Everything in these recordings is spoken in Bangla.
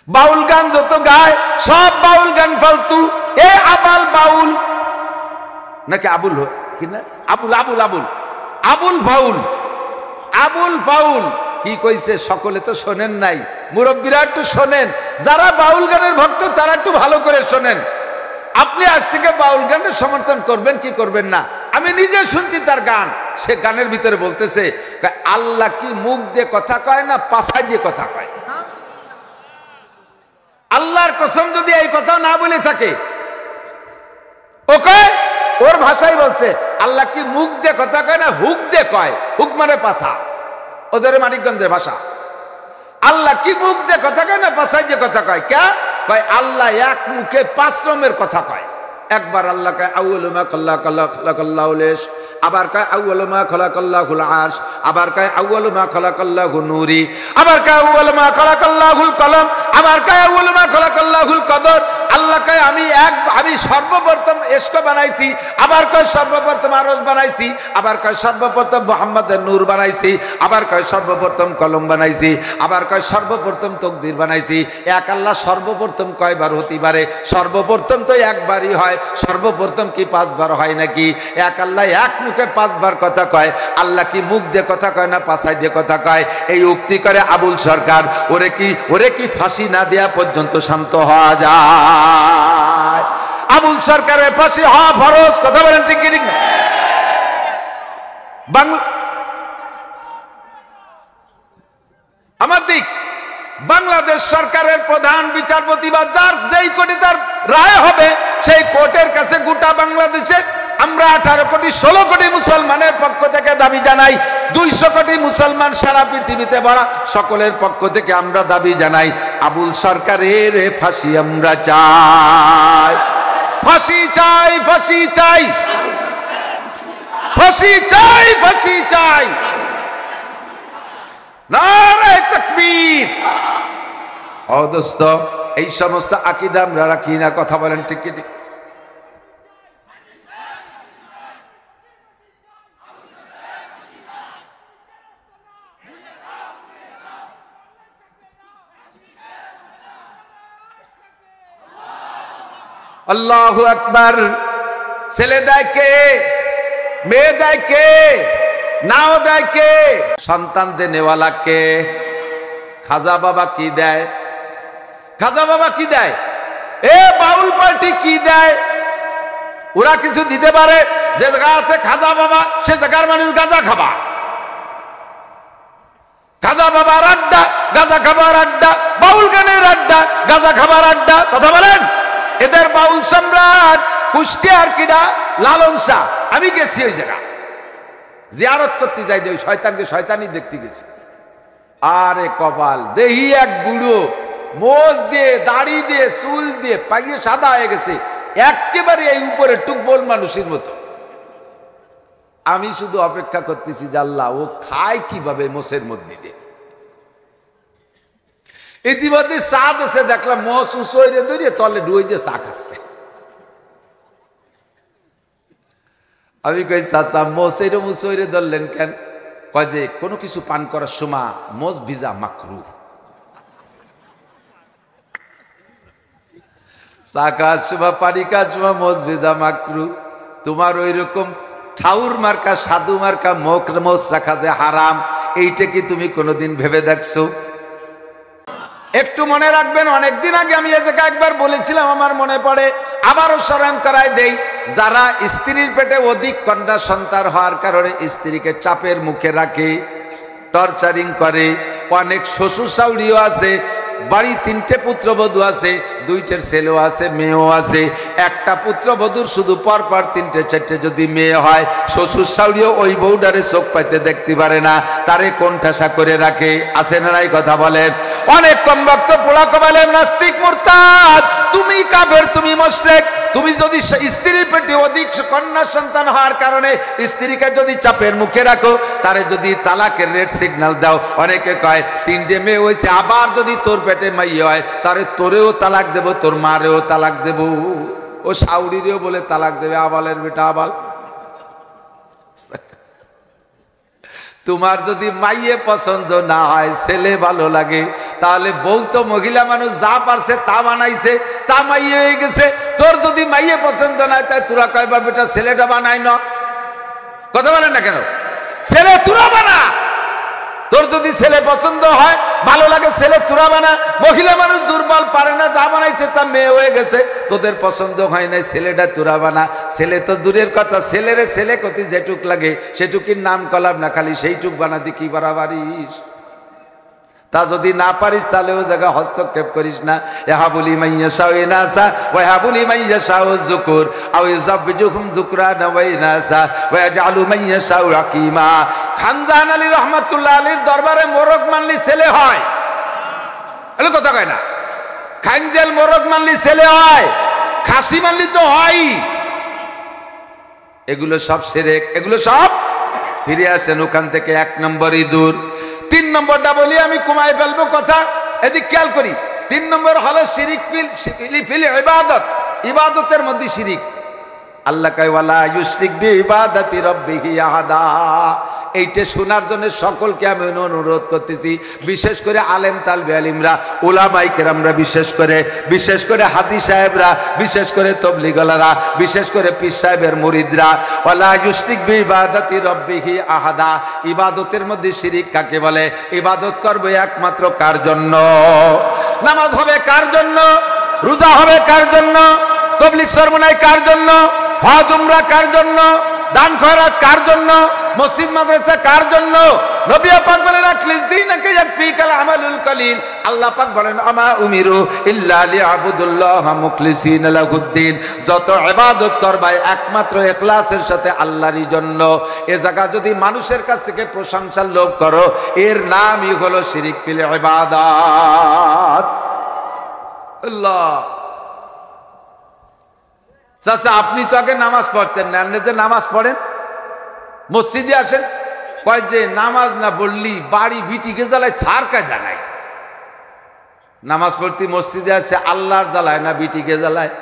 বাউল গান যত গায় সব বাউল গান ফালতু। এ আবাল বাউল নাকি আবুল কি না, আবুল আবুল আবুল আবুল ফাউল, আবুল ফাউল কি কইছে সকলে তো শোনেন নাই, মুরব্বীরা একটু শোনেন, যারা বাউল গানের ভক্ত তারা একটু ভালো করে শোনেন। আপনি আজ থেকে বাউল গানের সমর্থন করবেন কি করবেন না, আমি নিজে শুনছি তার গান। সে গানের ভিতরে বলতেছে আল্লাহ কি মুখ দিয়ে কথা কয় না পাছা দিয়ে কথা কয়? আল্লাহর কসম যদি এই কথা না বলে থাকে, ওকে ওর ভাষাই বলছে আল্লাহ কি মুখ দিয়ে কথা কয় না হুক দিয়ে কয়? হুক মানে পাছা, ওদের মানিকগঞ্জের ভাষা। আল্লাহ কি মুখ দিয়ে কথা কয় না পাছাই দিয়ে কথা কয়? কে কয় আল্লাহ এক মুখে 5 রকমের কথা কয়। একবার আল্লাহ কয় আউয়ালু মা খালাকাল্লাহুল ইশ, আবার কয় আউয়ালু মা খালাকাল্লাহুল আরশ, আবার কয় আউয়ালু মা খালাকাল্লাহুন নূরি, আবার কয় আউয়ালু মা খালাকাল্লাহুল কলম, আবার কয় আউয়ালু মা খালাকাল্লাহুল কদর। আল্লাহ কয় আমি সর্বপ্রথম ইশক বানাইছি, আবার কয় সর্বপ্রথম আরশ বানাইছি, আবার কয় সর্বপ্রথম মুহাম্মাদের নূর বানাইছি, আবার কয় সর্বপ্রথম কলম বানাইছি, আবার কয় সর্বপ্রথম তকদির বানাইছি। এক আল্লাহ সর্বপ্রথম কয়বার হতে পারে? সর্বপ্রথম তো একবারই হয়, সর্বপ্রথম কি 5 বার হয় নাকি? এক আল্লাহ এক মুখে 5 বার কথা কয়। আল্লাহ কি মুখ দিয়ে কথা কয় না পাছায় দিয়ে কথা কয়? এই উক্তি করে আবুল সরকার। ওরে কি ফাঁসি না দেয়া পর্যন্ত শান্ত হওয়া যায়? আবুল সরকারের ফাঁসি হওয়া ফরজ। কথা বলেন ঠিক কি ঠিক না? আমার দিক বাংলাদেশ সরকারের প্রধান বিচারপতি বা যার যেই কোর্টে তার রায় হবে সেই কোর্টের কাছে গোটা বাংলাদেশে আমরা 18 কোটি 16 কোটি মুসলমানের পক্ষ থেকে দাবি জানাই, 200 কোটি মুসলমান সারা পৃথিবীতে ভরা সকলের পক্ষ থেকে আমরা দাবি জানাই আবুল সরকারের ফাঁসি আমরা চাই। ফাঁসি চাই, ফাঁসি চাই, ফাঁসি চাই, ফাঁসি চাই। নারে তাকবীর। ও দোস্ত, এই সমস্ত আকীদা আমরা রাখি না। কথা বলেন ঠিক কি ঠিক? আল্লাহু আকবার। ছেলে দেয় কে? মেয়ে দেয় কে? নাও দেয় কে? সন্তান দেনেওয়ালা কে? খাজা বাবা কি দেয়? খাজা বাবা কি দেয়? এ বাউল পার্টি কি দেয়? ওরা কিছু দিতে পারে? যে জায়গা আছে খাজা বাবা সে জায়গার মানুষ গাঁজা খাবা। খাজা বাবার আড্ডা, গাঁজা খাবার আড্ডা, বাউল গানের আড্ডা, গাঁজা খাবার আড্ডা। কথা বলেন। এদের বাউল সম্রাট কুষ্টিয়ার কিডা লালন শাহ। আমি গেছি ওই জায়গা জিয়ারত করতে যাই, ওই শয়তানকে শয়তানি দেখতে গেছি। আরে কপাল, দেহি এক বুড়ো মোজ দিয়ে দাড়ি দিয়ে চুল দিয়ে পাইয়ে সাদা হয়ে গেছে, একেবারে এই উপরে টুকবোল মানুষের মতো। আমি শুধু অপেক্ষা করতেছি যে আল্লাহ ও খায় কিভাবে মোষের মধ্যে দিয়ে। ইতিমধ্যে চা দেশে দেখলাম মোষ উঁচইরে ধরে তলে ডুই দিয়ে চা খাচ্ছে। আমি কই চাচা মোষের মুসইরে ধরলেন কেন? কয় যে কোনো কিছু পান করার সময় মোষ ভিজা মাকরুহ। চা খাওয়ার সময় পানি খাওয়ার সময় মোষ ভিজা মাকরুহ। তোমার ওই রকম ঠাউর মার্কা সাধু মার্কা মোষ রাখা যে হারাম, এইটা কি তুমি কোনোদিন ভেবে দেখছো? একটু মনে রাখবেন, অনেকদিন আগে আমি এ জায়গায় একবার বলেছিলাম, আমার মনে পড়ে, আবারও স্মরণ করাই দেই। যারা স্ত্রীর পেটে অধিক কন্যা সন্তান হওয়ার কারণে স্ত্রীকে চাপের মুখে রাখে, টর্চারিং করে, অনেক শ্বশুর শাশুড়িও আছে, বাড়ি 3টে পুত্রবধূ আছে, 2টের ছেলেও আছে মেয়েও আছে। একটা পুত্রবধূর শুধু পরপর 3টে 4টে যদি মেয়ে হয়, শ্বশুর শাশুড়িও ওই বউডারে চোখ পাইতে দেখতে পারে না, তারে কোণঠাসা করে রাখে। আছে না নাই? কথা বলেন। অনেক কম ভক্ত পোড়া কবালের নাস্তিক মুরতাদ, তুমি কাফের, তুমি মুশরিক। তুমি যদি স্ত্রীর পেটে অধিক কন্যা সন্তান হওয়ার কারণে স্ত্রীকে যদি চাপের মুখে রাখো, তারে যদি তালাকের রেড সিগন্যাল দাও, অনেকে কয় 3টে মেয়ে হয়েছে, আবার যদি তোর পেটে মাইয়া হয় তারে তোরেও তালাক দেব, তোর মারেও তালাক দেব, ও শাউরিরেও বলে তালাক দেবে। আবালের বেটা আবাল। তোমার যদি মাইয়ে পছন্দ না হয়, ছেলে ভালো লাগে, তাহলে বউ তো মহিলা মানুষ যা পারছে তা বানাইছে, তা মাইয়ে হয়ে গেছে। তোর যদি মাইয়ে পছন্দ না হয়, তাই তোরা কয়বা বেটা ছেলেটা বানাই না, কথা বলেন না কেন? ছেলে তোরা বানা। তোর যদি ছেলে পছন্দ হয়, ভালো লাগে, ছেলে তোরা বানা। মহিলা মানুষ দুর্বল, পারে না, যা বানাইছে তা মেয়ে হয়ে গেছে, তোদের পছন্দ হয় নাই, ছেলেটা তোরা বানা। ছেলে তো দূরের কথা, ছেলেরে ছেলে কতি যেটুক লাগে সেটুকির নাম কলাম না, খালি সেইটুক বানাতে কি বাড়াবাড়িস? তা যদি না পারিস তাহলে ও জায়গা হস্তক্ষেপ করিস না। ইয়াহাবুলি মাইয়াশাউ ইনাসা ওয়া ইয়াহাবুলি মাইয়াশাউ যুকুর আও ইযাবজুহুম যুকরানা ওয়া ইনাসা ওয়া ইয়াজআলু মাইয়াশাউ আকিমা। খানজাহান আলী রহমাতুল্লাহ আলীর দরবারে মোরগ মানলি ছেলে হয়, এলো কথা কয় না? খানজাল মোরগ মানলি ছেলে হয়, খাসি মানলি তো হয়। এগুলো সব শিরক, এগুলো সব ফিরে আসেন ওখান থেকে। 1 নম্বরই দূর। 3 নম্বরটা বলি, আমি কমায় ফেলবো কথা, এদিক খেয়াল করি। 3 নম্বর হলো শিরিক ফিল ইবাদত, ইবাদতের মধ্যে শিরিক। আল্লাহ কয় ওয়ালা ইউশরিক বি ইবাদাতি রাব্বিহি আহাদা। এইটা শোনার জন্য সকলকে আমি অনুরোধ করতেছি, বিশেষ করে আলেম তালবে আলিমরা, উলামায়ে কেরামরা, বিশেষ করে হাজী সাহেবরা, বিশেষ করে তবলিগলারা, বিশেষ করে পীর সাহেবের মুরিদরা, ওয়ালা ইউশরিক বি ইবাদাতি রাব্বিহি আহাদা। ইবাদতের মধ্যে শিরিক কাকে বলে? ইবাদত করবে একমাত্র কার জন্য? নামাজ হবে কার জন্য? রোজা হবে কার জন্য? তবলিগ সরমনাই কার জন্য? হজ উমরা কার জন্য? দান খয়রাত কার জন্য? মসজিদ মাদ্রাসা কার জন্য? নবী পাক বলেন আখলিস দীনাকা ইয়াকফিকাল আমালুল কলিল। আল্লাহ পাক বলেন আমা উমিরু ইল্লা লিয়াবুদুল্লাহ মুখলিসিনা লাহুদ্দিন। যত ইবাদত করবা একমাত্র ইখলাসের সাথে আল্লাহরই জন্য। এ জায়গা যদি মানুষের কাছ থেকে প্রশংসার লোভ করো, এর নামই হলো শিরিক ফিল ইবাদাত। আল্লাহ চাচা, আপনি তো আগে নামাজ পড়তেন না, আপনি যে নামাজ পড়েন, মসজিদে আসেন, কয় যে নামাজ না পড়লি বাড়ি বিটিকে জ্বালায়, থার কায়দা নাই। নামাজ পড়তে মসজিদে আসছে আল্লাহর জ্বালায় না বিটিকে জ্বালায়?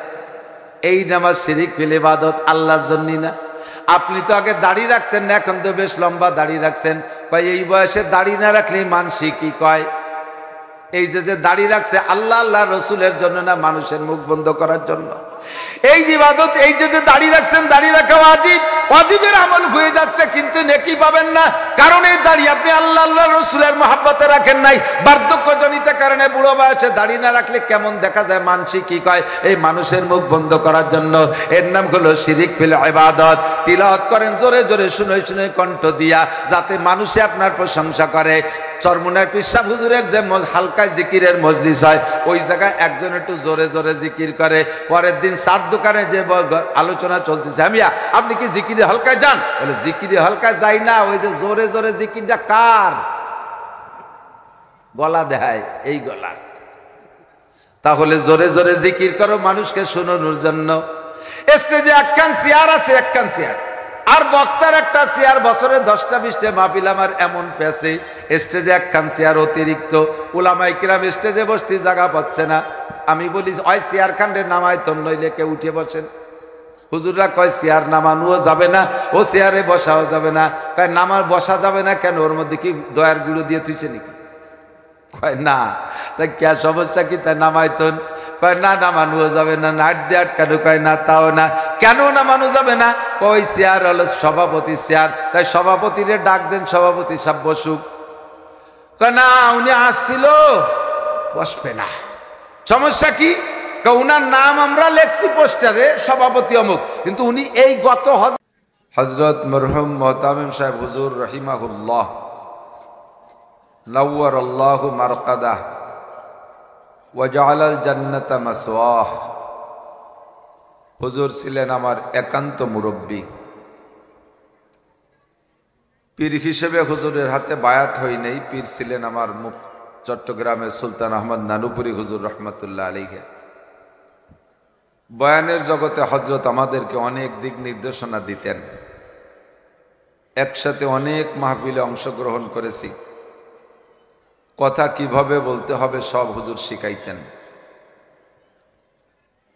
এই নামাজ শিরিক ফিল ইবাদত, আল্লাহর জন্যই না। আপনি তো আগে দাড়ি রাখতেন না, এখন তো বেশ লম্বা দাড়ি রাখছেন। কয় এই বয়সে দাড়ি না রাখলে মানসি কি কয়? এই যে দাড়ি রাখছে আল্লাহ আল্লাহ রসুলের জন্য না, মানুষের মুখ বন্ধ করার জন্য। এই যে ইবাদত, এই যে দাড়ি রাখছেন, দাড়ি রাখা ওয়াজিব, ওয়াজিবের আমল হয়ে যাচ্ছে, কিন্তু নেকি পাবেন না। কারণ এই দাড়ি আপনি আল্লাহ আল্লাহ রসুলের মহাব্বতে রাখেন নাই। বার্ধক্যজনিত কারণে বুড়ো বয়সে দাড়ি না রাখলে কেমন দেখা যায়, মানসি কি কয়? এই মানুষের মুখ বন্ধ করার জন্য। এর নাম হলো শিরিক ফিল ইবাদত। তিলাওয়াত করেন জোরে জোরে, শুনে শুনে কণ্ঠ দিয়া, যাতে মানুষে আপনার প্রশংসা করে। চরমুনার পিসাব হুজুরের যে হালকায় জিকিরের মজলিস হয়, ওই জায়গায় একজন একটু জোরে জোরে জিকির করে। পরের দিন চার দোকানে যে আলোচনা চলতেছে, আমিয়া আপনি কি জিকিরে হালকায় যান? বলে জিকিরে হালকায় যাই না, ওই যে জোরে জোরে জিকিরটা কার? গলা দেখায় এই গলার। তাহলে জোরে জোরে জিকির করো মানুষকে শোনানোর জন্য। স্টেজে একখান চেয়ার আছে, একখান চেয়ার, আর বক্তার একটা চেয়ার। বছরে 10টা 20টা মাহফিল আমার এমন পেছে, স্টেজে একখান চেয়ার অতিরিক্ত। উলামায়ে কিরাম স্টেজে বসতে জায়গা পাচ্ছে না। আমি বলি ওই চেয়ার খান্ডের নামায় তো নইলে কেউ উঠে বসেন। হুজুররা কয় চেয়ার নামানোও যাবে না, ও চেয়ারে বসাও যাবে না। কয় নামার বসা যাবে না কেন? ওর মধ্যে কি দয়ার গুঁড়ো দিয়ে তুইছে নাকি? কয় না। তাই কে সমস্যা কি? তাই নামাইতন। কয় না, নামানো যাবে না। নাট দিয়ে আটকানো? কয় না, তাও না। কেন নামানো যাবে না? ওই চেয়ার হলো সভাপতি চেয়ার, তাই সভাপতিরে ডাক দেন, সভাপতি সব বসুক। কয় না, উনি আসছিল, বসবে না। সমস্যা কি? উনার নাম আমরা লেখছি পোস্টারে, সভাপতি অমুক, কিন্তু উনি এই গত হযরত মরহুম মুহতামিম সাহেব হুজুর রহিমাহুল্লাহ নাওয়ারাল্লাহু মারকাদাহ ওয়া জাআলাল জান্নাতা মাসওয়াহ, হুজুর ছিলেন আমার একান্ত মুরব্বী। পীর হিসেবে হুজুরের হাতে বায়াত হই নাই। পীর ছিলেন আমার চট্টগ্রামের সুলতান আহমদ নানুপুরি হুজুর রহমতুল্লাহ আলাইহি। বয়ানের জগতে হযরত আমাদেরকে অনেক দিক নির্দেশনা দিতেন। একসাথে অনেক মাহফিলে অংশগ্রহণ করেছি। কথা কিভাবে বলতে হবে সব হুজুর শিখাইতেন।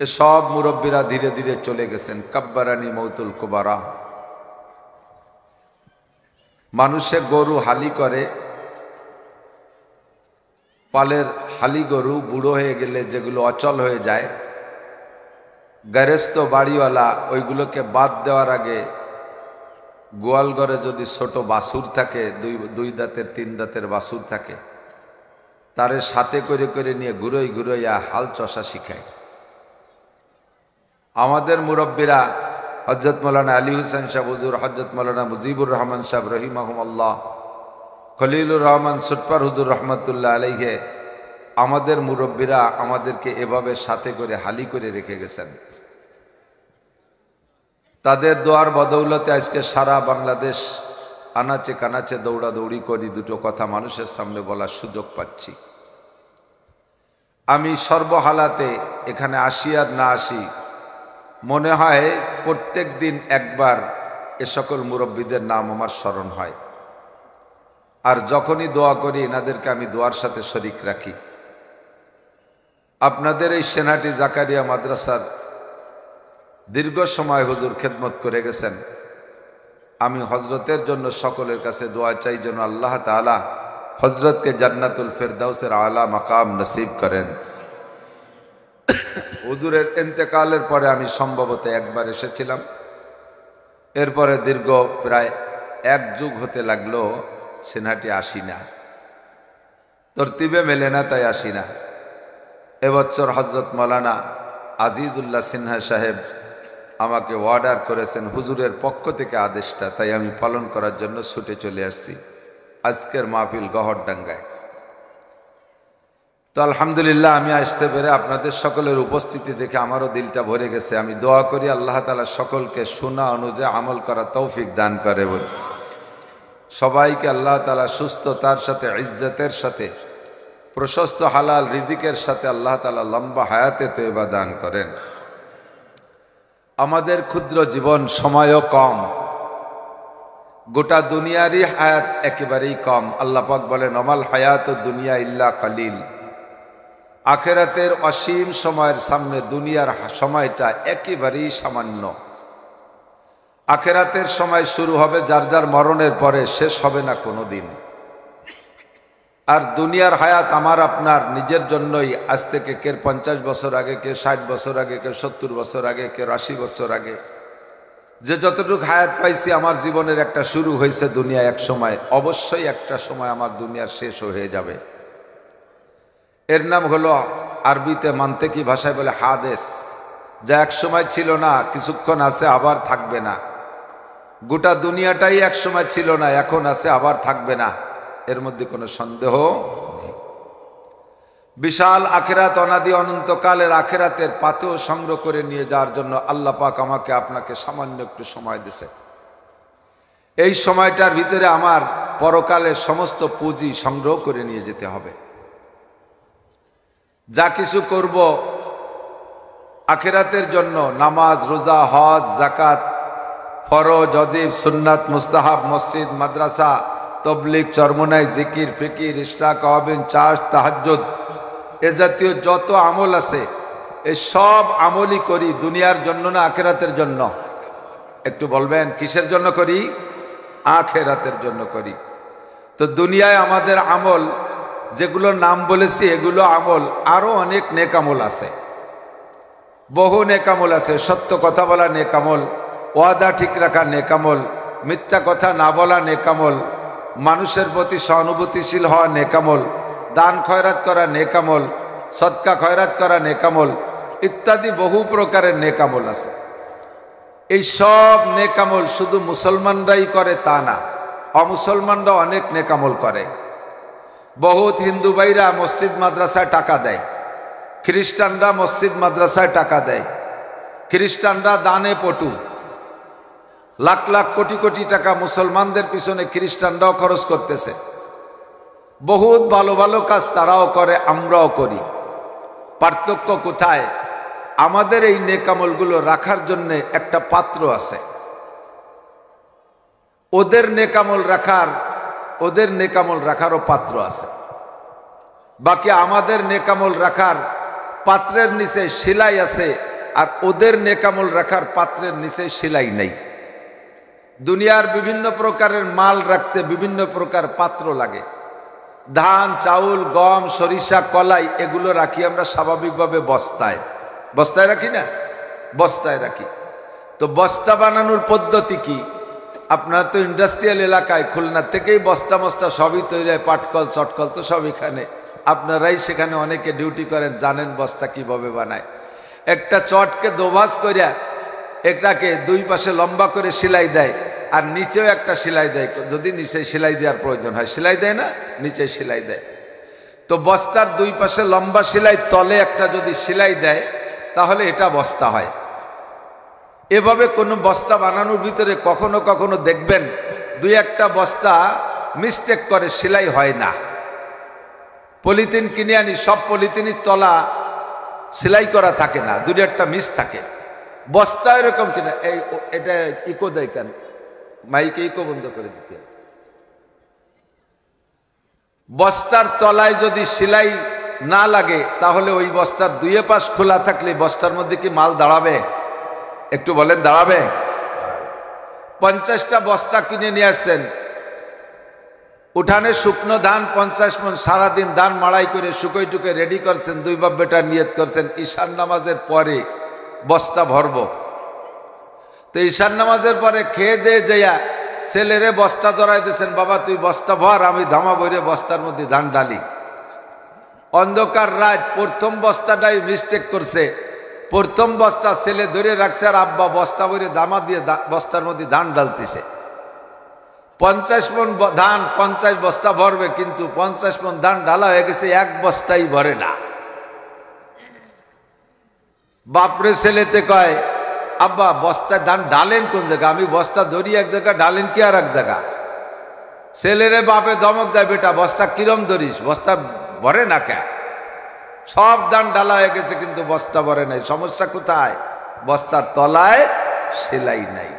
সব মুরব্বীরা ধীরে ধীরে চলে গেছেন। কাব্বারানি মৌতুল কুবারা। মানুষে গরু হালি করে, পালের হালি গরু বুড়ো হয়ে গেলে যেগুলো অচল হয়ে যায়, গ্যারেস্ত বাড়িওয়ালা ওইগুলোকে বাদ দেওয়ার আগে গোয়াল ঘরে যদি ছোট বাছুর থাকে, দুই দাঁতের তিন দাঁতের বাছুর থাকে, তারে সাথে করে করে নিয়ে ঘুরোই ঘুরোইয়া হাল চষা শিখায়। আমাদের মুরব্বীরা হযরত মৌলানা আলী হুসেন সাহেব হুজুর, হযরত মৌলানা মুজিবুর রহমান সাহেব রহিমাহুমুল্লাহ, খলিলুর রহমান সুটপার হুজুর রহমতুল্লাহ আলাইহে, আমাদের মুরব্বীরা আমাদেরকে এভাবে সাথে করে হালি করে রেখে গেছেন। তাদের দোয়ার বদৌলতে আজকে সারা বাংলাদেশ আনাচে কানাচে দৌড়াদৌড়ি করি, দুটো কথা মানুষের সামনে বলার সুযোগ পাচ্ছি। আমি সর্বহালাতে এখানে আসি আর না আসি, মনে হয় প্রত্যেক দিন একবার এ সকল মুরব্বীদের নাম আমার স্মরণ হয়। আর যখনই দোয়া করি এনাদেরকে আমি দোয়ার সাথে শরিক রাখি। আপনাদের এই সেনাটি জাকারিয়া মাদ্রাসার দীর্ঘ সময় হুজুর খেদমত করে গেছেন। আমি হজরতের জন্য সকলের কাছে দোয়া চাই যেন আল্লাহ তাআলা হজরতকে জান্নাতুল ফেরদাউসের আলা মাকাম নসিব করেন। হুজুরের ইন্তেকালের পরে আমি সম্ভবত একবার এসেছিলাম, এরপরে দীর্ঘ প্রায় এক যুগ হতে লাগলো সেনাটি আসি না, তরতিবে মেলে না, তাই আসি না। এবছর হজরত মৌলানা আজিজুল্লাহ সিনহা সাহেব আমাকে অর্ডার করেছেন, হুজুরের পক্ষ থেকে আদেশটা, তাই আমি পালন করার জন্য ছুটে চলে আসছি আজকের মাহফিল গহরডাঙ্গায়। তো আলহামদুলিল্লাহ, আমি আসতে পেরে আপনাদের সকলের উপস্থিতি দেখে আমারও দিলটা ভরে গেছে। আমি দোয়া করি আল্লাহ তাআলা সকলকে শোনা অনুযায়ী আমল করা তৌফিক দান করে বলে। সবাইকে আল্লাহ তাআলা সুস্থতার সাথে, ইজ্জতের সাথে, প্রশস্ত হালাল রিজিকের সাথে আল্লাহ তাআলা লম্বা হায়াতে তয়বা দান করেন। আমাদের ক্ষুদ্র জীবন, সময়ও কম, গোটা দুনিয়ারই হায়াত একেবারেই কম। আল্লাহ পাক বলেন আমাল হায়াতুদ দুনিয়া ইল্লা কালিল। আখিরাতের অসীম সময়ের সামনে দুনিয়ার সময়টা একেবারেই সামান্য। আখিরাতের সময় শুরু হবে যার যার মরণের পরে, শেষ হবে না কোনোদিন। আর দুনিয়ার হায়াত আমার আপনার নিজের জন্যই। আজ থেকে কে 50 বছর আগে, কে 60 বছর আগে, কে 70 বছর আগে, কে 80 বছর আগে, যে যতটুকু হায়াত পাইছি, আমার জীবনের একটা শুরু হয়েছে দুনিয়া এক সময়, অবশ্যই একটা সময় আমার দুনিয়ার শেষ হয়ে যাবে। এর নাম হলো আরবিতে মান্তেকি ভাষায় বলে হাদেস, যা এক সময় ছিল না, কিছুক্ষণ আছে আবার থাকবে না। গোটা দুনিয়াটাই এক সময় ছিল না, এখন আছে আবার থাকবে না, এর মধ্যে কোনো সন্দেহ নেই। বিশাল আখিরাত, অনাদি অনন্তকালের আখিরাতের পাথেও সংগ্রহ করে নিয়ে যাওয়ার জন্য আল্লাহ পাক আমাকে আপনাকে সামান্য একটু সময় দিয়েছে। এই সময়টার ভিতরে আমার পরকালের সমস্ত পুঁজি সংগ্রহ করে নিয়ে যেতে হবে। যা কিছু করব আখিরাতের জন্য, নামাজ, রোজা, হজ, জাকাত, ফরজ, ওয়াজিব, সুন্নাত, মুস্তাহাব, মসজিদ, মাদ্রাসা, তবলিগ, চরমনাই, জিকির, ফিকির, ইশরাক, আওয়াবিন, চাষ, তাহাজ্জুদ, এ জাতীয় যত আমল আছে, এই সব আমলই করি দুনিয়ার জন্য না আখিরাতের জন্য? একটু বলবেন কিসের জন্য করি? আখিরাতের জন্য করি। তো দুনিয়ায় আমাদের আমল যেগুলো নাম বলেছি, এগুলো আমল, আরো অনেক নেক আমল আছে, বহু নেক আমল আছে। সত্য কথা বলা নেক আমল, ওয়াদা ঠিক রাখা নেক আমল, মিথ্যা কথা না বলা নেক আমল, মানুষের প্রতি সহানুভূতিশীল হওয়া নেক আমল, দান খয়রাত করা নেক আমল, সদকা খয়রাত করা নেক আমল, ইত্যাদি বহু প্রকারের নেক আমল আছে। এই সব নেক আমল শুধু মুসলমানরাই করে তা না, অমুসলমানরা অনেক নেক আমল করে। বহুত হিন্দু ভাইরা মসজিদ মাদ্রাসায় টাকা দেয়, খ্রিস্টানরা মসজিদ মাদ্রাসায় টাকা দেয়, খ্রিস্টানরা দানে পটু, লাখ লাখ কোটি কোটি টাকা মুসলমানদের পিছনে খ্রিস্টানরাও খরচ করতেছে। বহুত ভালো ভালো কাজ তারাও করে, আমরাও করি। পার্থক্য কোথায়? আমাদের এই নেকামলগুলো রাখার জন্য একটা পাত্র আছে, ওদের নেকামল রাখারও পাত্র আছে। বাকি আমাদের নেকামল রাখার পাত্রের নিচে সেলাই আছে, আর ওদের নেকামল রাখার পাত্রের নিচে সেলাই নেই। দুনিয়ার বিভিন্ন প্রকারের মাল রাখতে বিভিন্ন প্রকার পাত্র লাগে। ধান, চাউল, গম, সরিষা, কলাই এগুলো রাখি আমরা স্বাভাবিকভাবে বস্তায়। বস্তায় রাখি না? বস্তায় রাখি। তো বস্তা বানানোর পদ্ধতি কি? আপনার তো ইন্ডাস্ট্রিয়াল এলাকায়, খুলনা থেকেই বস্তা মস্তা সবই তৈরি হয়, পাটকল চটকল তো সব এখানে। আপনারাই সেখানে অনেকে ডিউটি করেন, জানেন বস্তা কিভাবে বানায়। একটা চটকে দোভাস করিয়া এটাকে দুই পাশে লম্বা করে সেলাই দেয়, আর নিচেও একটা সেলাই দেয়, যদি নিচে সেলাই দেওয়ার প্রয়োজন হয়। সেলাই দেয় না, নিচে সেলাই দেয়। তো বস্তার দুই পাশে লম্বা সেলাই, তলে একটা যদি সেলাই দেয় তাহলে এটা বস্তা হয়। এভাবে কোনো বস্তা বানানোর ভিতরে কখনো কখনো দেখবেন দুই একটা বস্তা মিস্টেক করে, সেলাই হয় না। পলিথিন কিনে আনি, সব পলিথিনের তলা সেলাই করা থাকে না, দুই একটা মিস থাকে। বস্তা এরকম কিনা, এটা ইকো দেয় কেন? মাইকে ইকো বন্ধ করে দিতে। বস্তার তলায় যদি সেলাই না লাগে তাহলে ওই বস্তার দুই পাশ খোলা থাকলে বস্তার মধ্যে কি মাল দাঁড়াবে? একটু বলেন, দাঁড়াবে? 50টা বস্তা কিনে নিয়ে আসছেন, উঠানে শুকনো ধান 50 মণ, সারাদিন ধান মাড়াই করে শুকোই টুকে রেডি করছেন, দুই বাপ বেটা নিয়ত করছেন ঈশান নামাজের পরে বস্তা ভরব। তো ঈশান নামাজের পরে খেয়ে দিয়ে যাইয়া ছেলেরে বস্তা ধরাই দিয়েছেন, বাবা তুই বস্তা ভর, আমি ধামা বইরে বস্তার মধ্যে ধান ডালি। অন্ধকার রাত, প্রথম বস্তাটাই মিস্টেক করছে, প্রথম বস্তা ছেলে ধরে রাখছে, আর আব্বা বস্তা ভরে দামা দিয়ে বস্তার মধ্যে ধান ডালতেছে। 50 মণ ধান 50 বস্তা ভরবে, কিন্তু 50 মণ ধান ডালা হয়ে গেছে, এক বস্তাই ভরে না। বাপরে ছেলেতে কয়, আব্বা বস্তায় ধান ডালেন কোন জায়গা? আমি বস্তা ধরি এক জায়গা, ডালেন কি আর এক জায়গা? ছেলেরে বাপে ধমক দেয়, বেটা বস্তা কিরম ধরিস, বস্তা ভরে না কে? সব ধান ডালা হয়ে গেছে কিন্তু বস্তা ভরে নাই। সমস্যা কোথায়? বস্তার তলায় সেলাই নাই।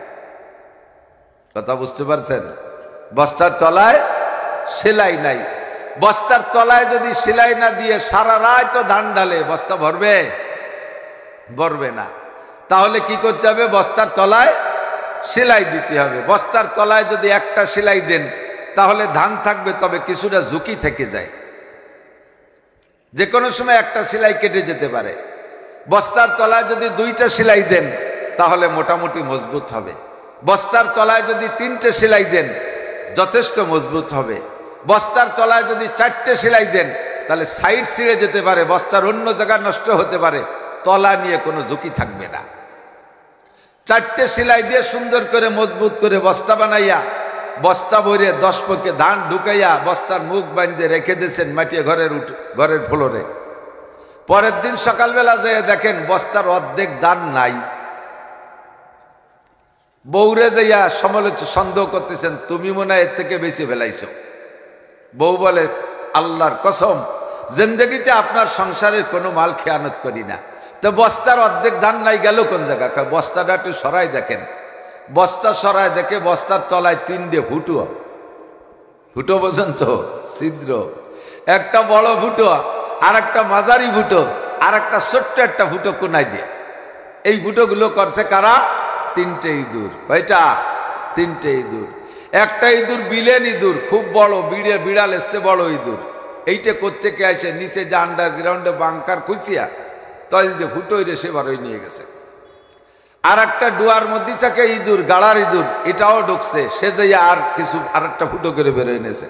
কথা বুঝতে পারছেন? বস্তার তলায় সেলাই নাই। বস্তার তলায় যদি সেলাই না দিয়ে সারা রাত তো ধান ডালে, বস্তা ভরবে? ভরবে না। তাহলে কি করতে হবে? বস্তার তলায় সেলাই দিতে হবে। বস্তার তলায় যদি একটা সেলাই দেন তাহলে ধান থাকবে, তবে কিছুটা ঝুঁকি থেকে যায়, যে কোনো সময় একটা সেলাই কেটে যেতে পারে। বস্তার তলায় যদি 2টা সেলাই দেন তাহলে মোটামুটি মজবুত হবে। বস্তার তলায় যদি 3টে সেলাই দেন যথেষ্ট মজবুত হবে। বস্তার তলায় যদি 4টে সেলাই দেন তাহলে সাইড ছিঁড়ে যেতে পারে, বস্তার অন্য জায়গা নষ্ট হতে পারে, তলা নিয়ে কোনো ঝুঁকি থাকবে না। 4টে সেলাই দিয়ে সুন্দর করে মজবুত করে বস্তা বানাইয়া, বস্তা ভরে 10 পকে ধান ঢুকাইয়া বস্তার মুখ বাঁধে রেখে দিয়েছেন মাটিয়ে ঘরের ফ্লোরে। পরের দিন সকালবেলা যেয়ে দেখেন বস্তার অর্ধেক ধান নাই। বউরে যাইয়া সন্দেহ করতেছেন, তুমি মনে হয় এর থেকে বেশি ফেলাইছো। বউ বলে, আল্লাহর কসম জিন্দেগিতে আপনার সংসারের কোনো মাল খেয়ানত করি না। তো বস্তার অর্ধেক ধান নাই, গেল কোন জায়গা? বস্তাটা একটু সরাই দেখেন। বস্তা সরাই দেখে বস্তার তলায় 3টে ফুটো। ফুটো বোঝেন তো? ছিদ্র। একটা বড় ফুটো, আর একটা মাঝারি ফুটো, আর একটা ছোট্ট একটা ফুটো কোনায় দিয়ে। এই ফুটোগুলো করছে কারা? 3টে ইঁদুর। কয়টা? 3টে ইঁদুর। একটা ইঁদুর বিলেন ইঁদুর, খুব বড়, বিড়াল এসছে বড় ইঁদুর। এইটা করতে কে আছে? নিচে যে আন্ডারগ্রাউন্ডে বাংকার খুঁচিয়া তল দিয়ে ফুটোই রে সে বারোই নিয়ে গেছে। আর একটা ডুয়ার মধ্যে থাকে ইঁদুর, গাড়ার ইঁদুর, এটাও ঢুকছে, সে যে আর একটা ফুটো করে বেরোয় নিয়েছে।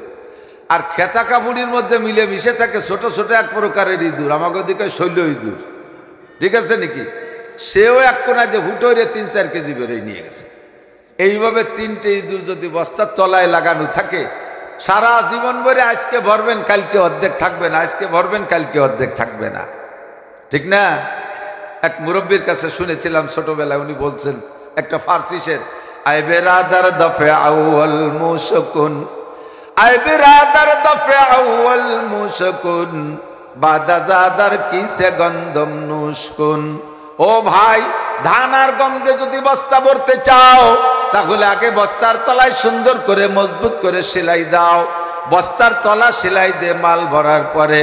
আর খেতা কামুড়ির মধ্যে মিলে মিশে থাকে ছোট ছোট এক প্রকারের ইঁদুর, আমাকে দিকে শৈল ইঁদুর, ঠিক আছে নাকি? সেও এক কোনায় যে ফুটো রে 3-4 কেজি বেরোয় নিয়ে গেছে। এইভাবে 3টে ইঁদুর যদি বস্তার তলায় লাগানো থাকে, সারা জীবন ভরে আজকে ভরবেন কালকে অর্ধেক থাকবে না, আজকে ভরবেন কালকে অর্ধেক থাকবে না, ঠিক না? এক মুরব্বীর কাছে শুনেছিলাম ছোটবেলায়, উনি বলছেন একটা ফার্সি শের, আই বেরাদার দফে আউয়াল মুশকুন, আই বেরাদার দফে আউয়াল মুশকুন, বাদা জাদার কিসে গন্ধম নুশকুন। ও ভাই, ধান আর গন্ধে যদি বস্তা ভরতে চাও তাহলে আগে বস্তার তলায় সুন্দর করে মজবুত করে সেলাই দাও। বস্তার তলা সেলাই দিয়ে মাল ভরার পরে,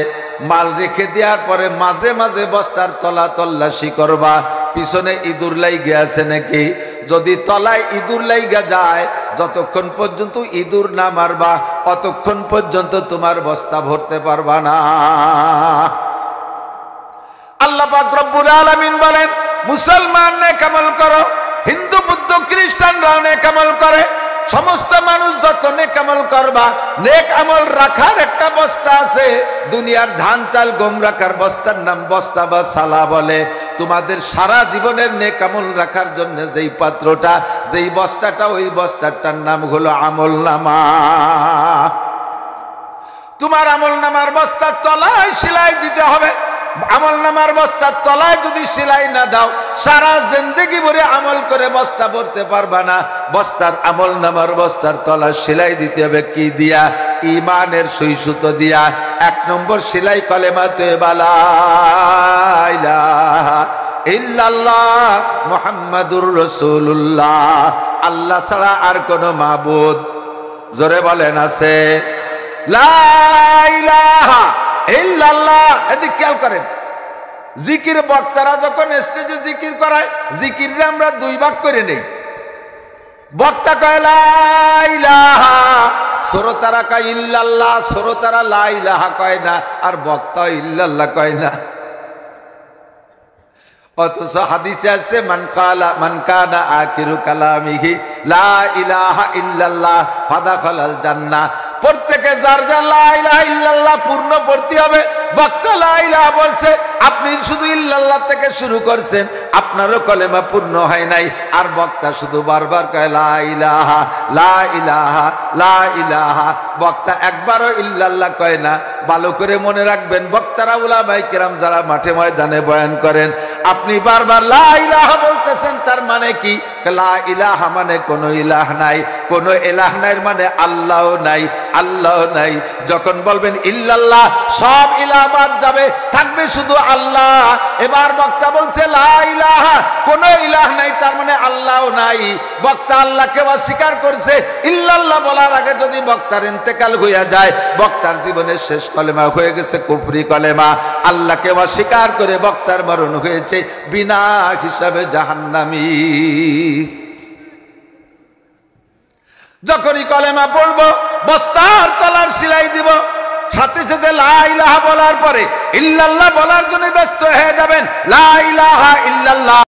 মাল রেখে দেওয়ার পরে মাঝে মাঝে বস্তার তলা তল্লাশি করবা, পিছনে ইঁদুর লাইগা আছে নাকি? যদি তলায় ইঁদুর লাইগা যায়, যতক্ষণ পর্যন্ত ইঁদুর না মারবা অতক্ষণ পর্যন্ত তোমার বস্তা ভরতে পারবা না। আল্লাহ পাক রব্বুল আলামিন বলেন, মুসলমান নেক আমল করো, হিন্দু বুদ্ধ খ্রিস্টানরাও নেক আমল করে, সমস্ত মানুষ যত নেক আমল করবা, নেক আমল রাখার একটা বস্তা আছে। দুনিয়ার ধান চাল গম রাখার বস্তার নাম বস্তা বা সালা বলে। তোমাদের সারা জীবনের নেক আমল রাখার জন্য যেই পাত্রটা, যেই বস্তাটা, ওই বস্তাটার নাম হলো আমল নামা। তোমার আমল নামার বস্তার তলায় সেলাই দিতে হবে। আমল নামার বস্তার তলায় যদি সেলাই না দাও, সারা জিন্দেগি ভরে আমল করে বস্তা ভরতে পারবা না। বস্তার আমল নামার বস্তার তলায় সেলাই দিতে হবে কি দিয়া? ইমানের সুই সুতো দিয়া। 1 নম্বর সেলাই কলেমা তয়্যিবা লা ইলাহা ইল্লাল্লাহ মুহাম্মাদুর রাসূলুল্লাহ। আল্লাহ ছাড়া আর কোন মাবুদ, জোরে বলেন, আছে? লা ইলাহা ইল্লাল্লাহ। এদিকে খেয়াল করেন, জিকির বক্তারা যখন স্টেজে জিকির করায়, জিকিরটা আমরা 2 ভাগ করে নেই। বক্তা কয় লা ইলাহা, শ্রোতারা কয় ইল্লাল্লাহ। শ্রোতারা লা ইলাহা কয় না, আর বক্তা ইল্লাল্লাহ কয় না। অথচ হাদিসে আছে, মান কানা আখিরু কালামিহি লা ইলাহা ইল্লাল্লাহ ফাদাখালাল জান্নাহ। প্রত্যেকে যার যার লা ইলাহা ইল্লাল্লাহ পূর্ণ পড়তে হবে। বক্তা লা ইলাহা বলছে, আপনি শুধু ইল্লাল্লাহ থেকে শুরু করছেন, আপনারও কলেমা পূর্ণ হয় নাই। আর বক্তা শুধু বারবার কয় লা ইলাহা লা ইলাহা লা ইলাহা। বক্তা একবারও ইল্লাল্লাহ কয় না। ভালো করে মনে রাখবেন, বক্তারা উলামায়ে কেরাম যারা মাঠে ময়দানে বয়ান করেন, আপনি বারবার লা ইলাহা বলতেছেন, তার মানে কি? লা ইলাহা মানে কোনো ইলাহ নাই, কোনো ইলাহ নাই মানে আল্লাহ নাই, আল্লাহ নাই। যখন বলবেন ইল্লাল্লাহ, সব ইলাহ বাদ যাবে, থাকবে শুধু আল্লাহ। এবার বক্তা বলছে লা ইলাহা, কোনো ইলাহ নাই, তার মানে আল্লাহ নাই। বক্তা আল্লাহকে অস্বীকার করছে। ইল্লাল্লাহ বলার আগে যদি বক্তার ইন্তেকাল হইয়া যায়, বক্তার জীবনের শেষ কলেমা হয়ে গেছে কুফরি কলেমা। আল্লাহকে অস্বীকার করে বক্তার মরণ হয়েছে বিনা হিসাবে জাহান্নামী। যখনই কলেমা পড়বো, বস্তার তলার সেলাই দিব, সাথে সাথে লা ইলাহা বলার পরে ইল্লাল্লাহ বলার জন্য ব্যস্ত হয়ে যাবেন। লা ইলাহা ইল্লাল্লাহ।